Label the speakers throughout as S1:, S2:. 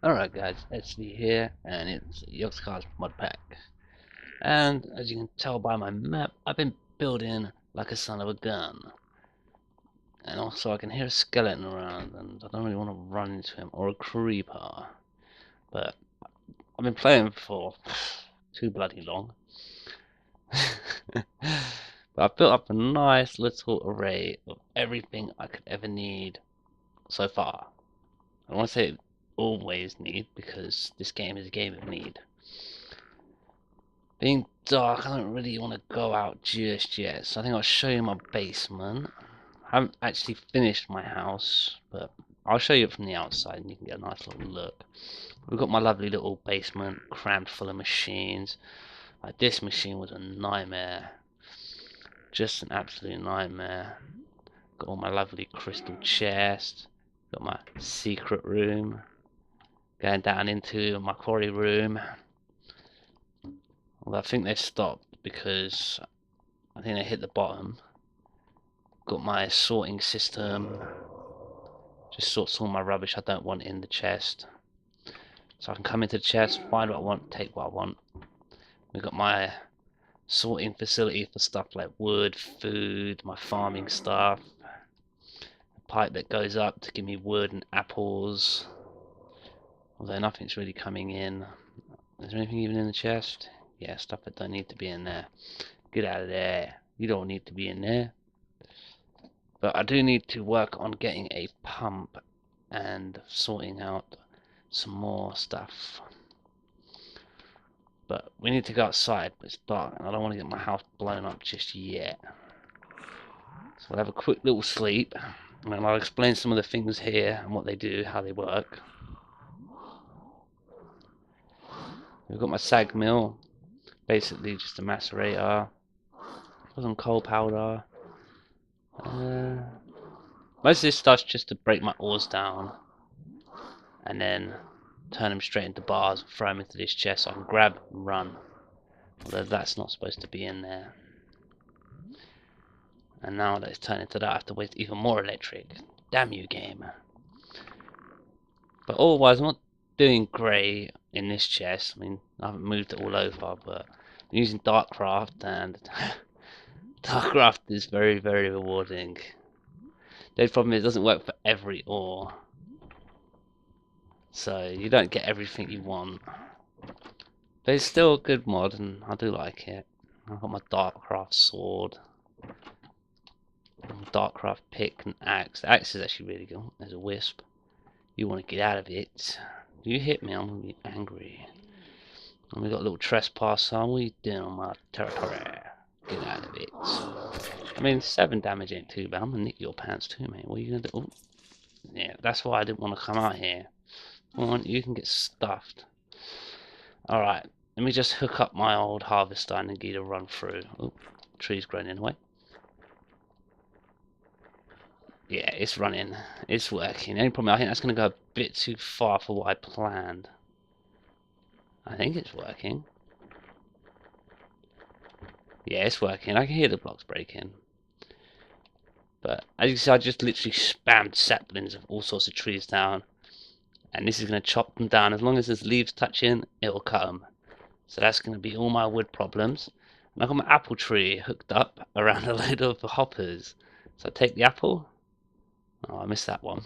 S1: Alright guys, it's Lee here, and it's Yogscast Mod Pack. And as you can tell by my map, I've been building like a son of a gun. And also I can hear a skeleton around, and I don't really want to run into him, or a creeper. But I've been playing for too bloody long. But I've built up a nice little array of everything I could ever need so far. I don't want to say always need, because this game is a game of need. Being dark, I don't really want to go out just yet, so I think I'll show you my basement. I haven't actually finished my house, but I'll show you it from the outside and you can get a nice little look. We've got my lovely little basement crammed full of machines. Like, this machine was a nightmare. Just an absolute nightmare. Got all my lovely crystal chest. Got my secret room. Going down into my quarry room. Well, I think they've stopped because I think they hit the bottom. Got my sorting system. Just sorts all my rubbish I don't want in the chest. So I can come into the chest, find what I want, take what I want. We've got my sorting facility for stuff like wood, food, my farming stuff. A pipe that goes up to give me wood and apples. Although nothing's really coming in. Is there anything even in the chest? Yeah, stuff that don't need to be in there. Get out of there. You don't need to be in there. But I do need to work on getting a pump and sorting out some more stuff. But we need to go outside, but it's dark and I don't want to get my house blown up just yet. So we'll have a quick little sleep and I'll explain some of the things here and what they do, how they work. We've got my sag mill, basically just a macerator. Got some coal powder. Most of this stuff's just to break my ores down and then turn them straight into bars, throw them into this chest so I can grab and run. Although that's not supposed to be in there. And now that it's turned into that, I have to waste even more electric. Damn you, game. But otherwise, I'm not doing great in this chest. I mean, I haven't moved it all over, but I'm using Darkcraft, and Darkcraft is very, very rewarding. The only problem is it doesn't work for every ore. So you don't get everything you want. But it's still a good mod, and I do like it. I've got my Darkcraft sword. Darkcraft pick and axe. The axe is actually really good. There's a wisp. You want to get out of it. You hit me, I'm going to be angry. And we got a little trespasser. What are you doing on my territory? Get out of it. I mean, 7 damage ain't too bad. I'm going to nick your pants too, mate. What are you going to do? Ooh. Yeah, that's why I didn't want to come out here. Come on, you can get stuffed. Alright, let me just hook up my old harvester and get a run through. Oh, tree's growing in the way. Yeah, it's running. It's working. The only problem, I think that's going to go a bit too far for what I planned. I think it's working. Yeah, it's working. I can hear the blocks breaking. But as you can see, I just literally spammed saplings of all sorts of trees down. And this is going to chop them down. As long as there's leaves touching, it'll cut them. So that's going to be all my wood problems. And I've got my apple tree hooked up around a load of hoppers. So I take the apple. Oh, I missed that one.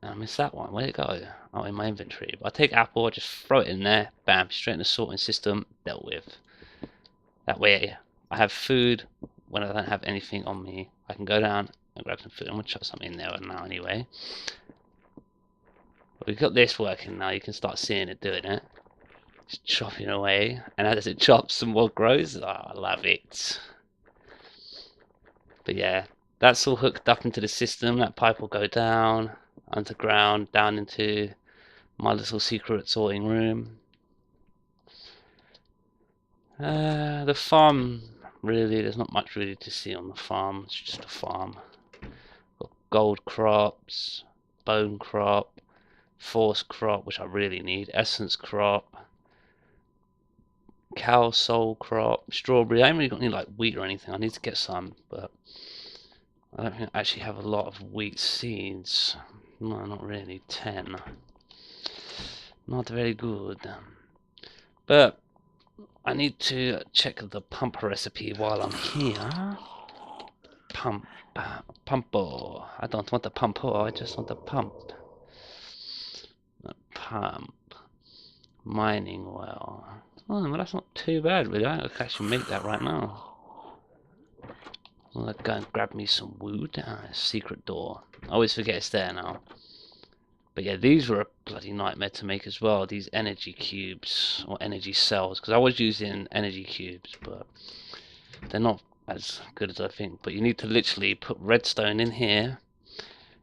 S1: I missed that one. Where'd it go? Oh, in my inventory. But I take apple, I just throw it in there. Bam, straight in the sorting system. Dealt with. That way I have food when I don't have anything on me. I can go down and grab some food. I'm going to chuck something in there now anyway. But we've got this working now. You can start seeing it doing it. It's chopping away. And as it chops, some more grows. Oh, I love it. But yeah, that's all hooked up into the system. That pipe will go down, underground, down into my little secret sorting room. The farm, really, there's not much really to see on the farm. It's just a farm. Got gold crops, bone crop, force crop, which I really need, essence crop, cow soul crop, strawberry. I ain't really got any like wheat or anything. I need to get some, but I don't think I actually have a lot of wheat seeds. No, not really. 10. Not very good. But I need to check the pump recipe while I'm here. Pumpo. I don't want the pumpo, I just want the pump. The pump. Mining well. Oh, well, that's not too bad, really. I can actually make that right now. I'll go and grab me some wood. Secret door. I always forget it's there now. But yeah, these were a bloody nightmare to make as well. These energy cubes, or energy cells. Because I was using energy cubes, but they're not as good as I think. But you need to literally put redstone in here,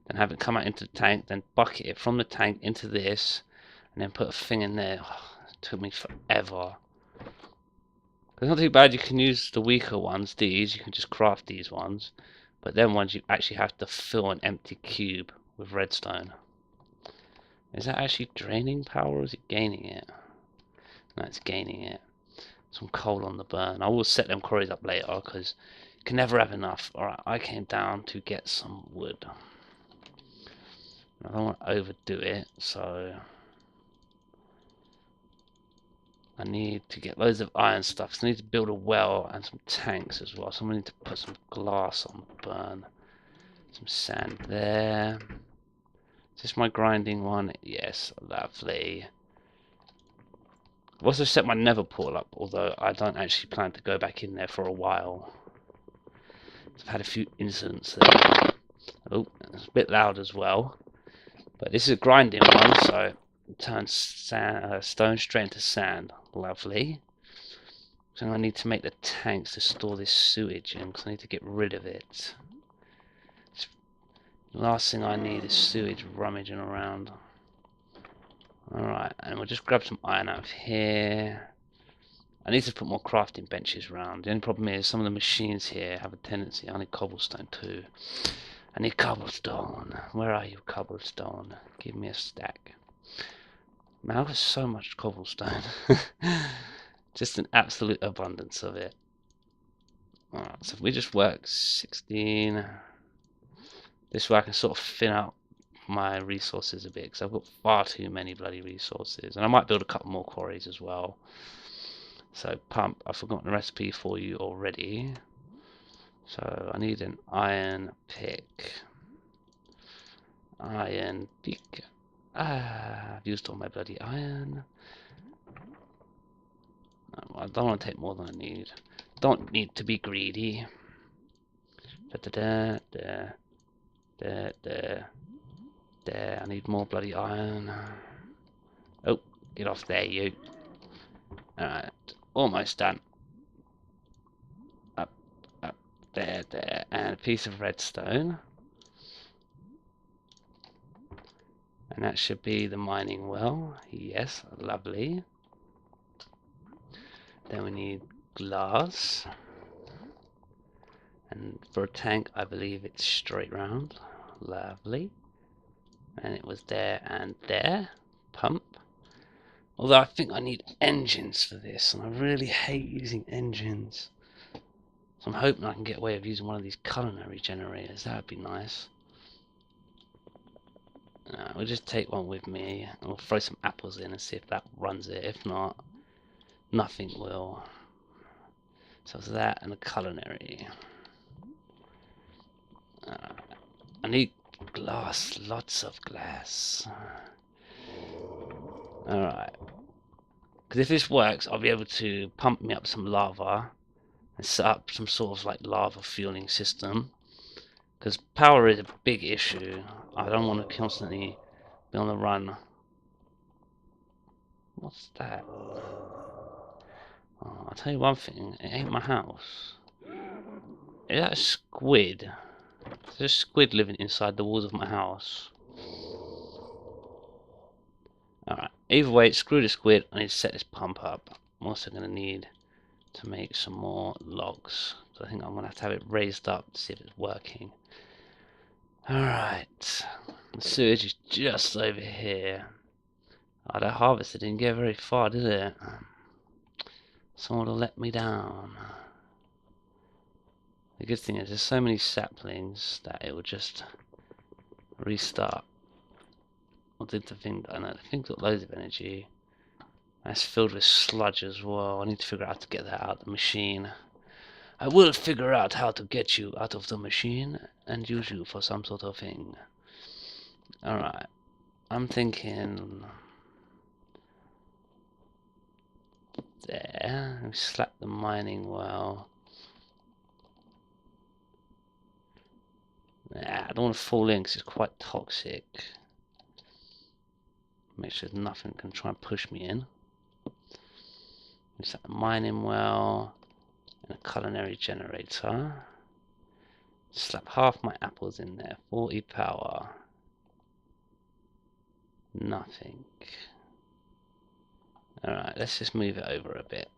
S1: then have it come out into the tank, then bucket it from the tank into this, and then put a thing in there. Oh, it took me forever. It's not too bad, you can use the weaker ones, these, you can just craft these ones. But then ones you actually have to fill an empty cube with redstone. Is that actually draining power or is it gaining it? No, it's gaining it. Some coal on the burn. I will set them quarries up later because you can never have enough. Alright, I came down to get some wood. I don't want to overdo it, so I need to get loads of iron stuff. So I need to build a well and some tanks as well. So I need to put some glass on the burn. Some sand there. Is this my grinding one? Yes, lovely. I've also set my nether portal up, although I don't actually plan to go back in there for a while. I've had a few incidents there. Oh, it's a bit loud as well. But this is a grinding one, so it turns stone straight into sand. Lovely. So I need to make the tanks to store this sewage in, because I need to get rid of it. The last thing I need is sewage rummaging around. Alright, and we'll just grab some iron out of here. I need to put more crafting benches around. The only problem is some of the machines here have a tendency. I need cobblestone too. I need cobblestone. Where are you, cobblestone? Give me a stack. Man, I've got so much cobblestone. Just an absolute abundance of it. Alright, so if we just work 16. This way I can sort of thin out my resources a bit, because I've got far too many bloody resources. And I might build a couple more quarries as well. So pump, I've forgotten the recipe for you already. So I need an iron pick. Iron pick. I've used all my bloody iron. I don't want to take more than I need. Don't need to be greedy. There. I need more bloody iron. Oh, get off there, you. Alright, almost done. Up, there. And a piece of redstone. And that should be the mining well. Yes, lovely. Then we need glass. And for a tank, I believe it's straight round. Lovely. And it was there and there. Pump. Although I think I need engines for this, and I really hate using engines. So I'm hoping I can get away with using one of these culinary generators. That would be nice. We'll just take one with me, and we'll throw some apples in and see if that runs it. If not, nothing will. So it's that and a culinary. I need glass, lots of glass. Alright. Because if this works, I'll be able to pump me up some lava and set up some sort of like lava fueling system. Because power is a big issue. I don't want to constantly be on the run. What's that? Oh, I'll tell you one thing, it ain't my house. Is that a squid? There's a squid living inside the walls of my house. Alright, either way, screw the squid, I need to set this pump up. I'm also going to need to make some more logs. So I think I'm going to have it raised up to see if it's working. Alright, the sewage is just over here. Oh, that harvester didn't get very far, did it? Someone will let me down. The good thing is there's so many saplings that it will just restart. Or did the thing... I know, the thing's got loads of energy. That's filled with sludge as well. I need to figure out how to get that out of the machine. I will figure out how to get you out of the machine and use you for some sort of thing. Alright. I'm thinking... There. We slap the mining well. Nah, I don't want to fall in because it's quite toxic. Make sure nothing can try and push me in. Slap the mining well. And a culinary generator. Slap half my apples in there. 40 power. Nothing. Alright, let's just move it over a bit.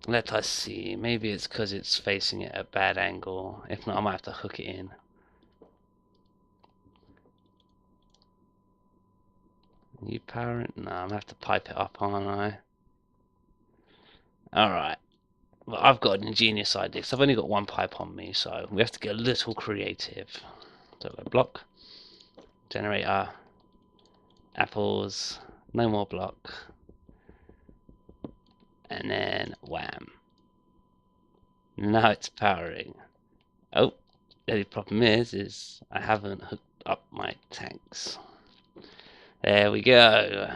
S1: Let us see. Maybe it's because it's facing it at a bad angle. If not, I might have to hook it in. You power it? No, I'm going to have to pipe it up, aren't I? Alright. Well, I've got an ingenious idea, because I've only got one pipe on me, so we have to get a little creative. So a block. Generator. Apples. No more block. And then wham. Now it's powering. Oh, the only problem is I haven't hooked up my tanks. There we go.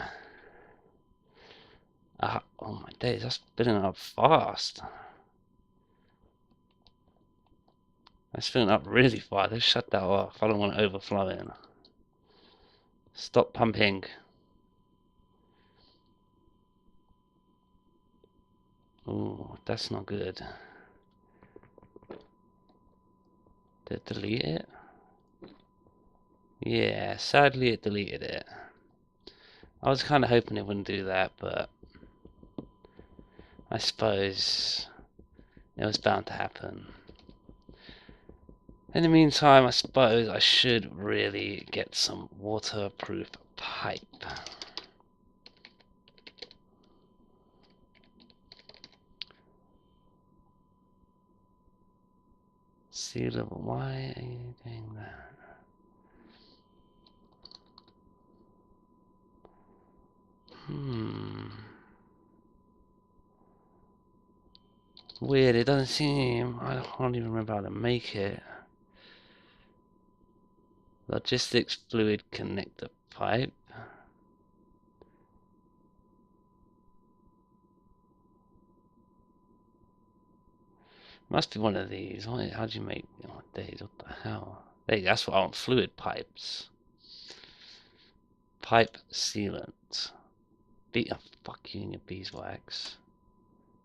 S1: Oh my days, that's filling up fast. That's filling up really fast. Let's shut that off. I don't want it overflowing. Stop pumping. Oh, that's not good. Did it delete it? Yeah, sadly it deleted it. I was kind of hoping it wouldn't do that, but I suppose it was bound to happen. In the meantime, I suppose I should really get some waterproof pipe. Sea level, why are you doing that? Weird, it doesn't seem... I can't even remember how to make it. Logistics fluid connector pipe. Must be one of these. How do you make... Oh, days, what the hell? Hey, that's what I want. Fluid pipes. Pipe sealant. Fuck you and your beeswax.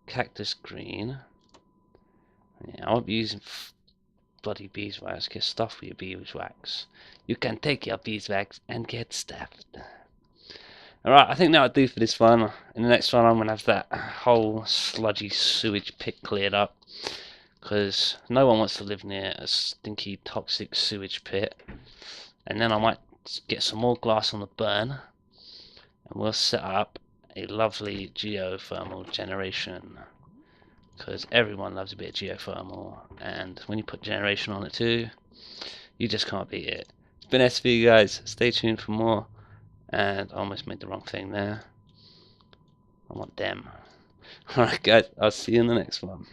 S1: Cactus green. Yeah, I won't be using bloody beeswax. Get stuffed with your beeswax. You can take your beeswax and get stuffed. Alright, I think that'll do for this one. In the next one, I'm going to have that whole sludgy sewage pit cleared up. Because no one wants to live near a stinky, toxic sewage pit. And then I might get some more glass on the burn. And we'll set up a lovely geothermal generation. Because everyone loves a bit of geothermal. And when you put generation on it too, you just can't beat it. It's been SV, guys. Stay tuned for more. And I almost made the wrong thing there. I want them. Alright guys, I'll see you in the next one.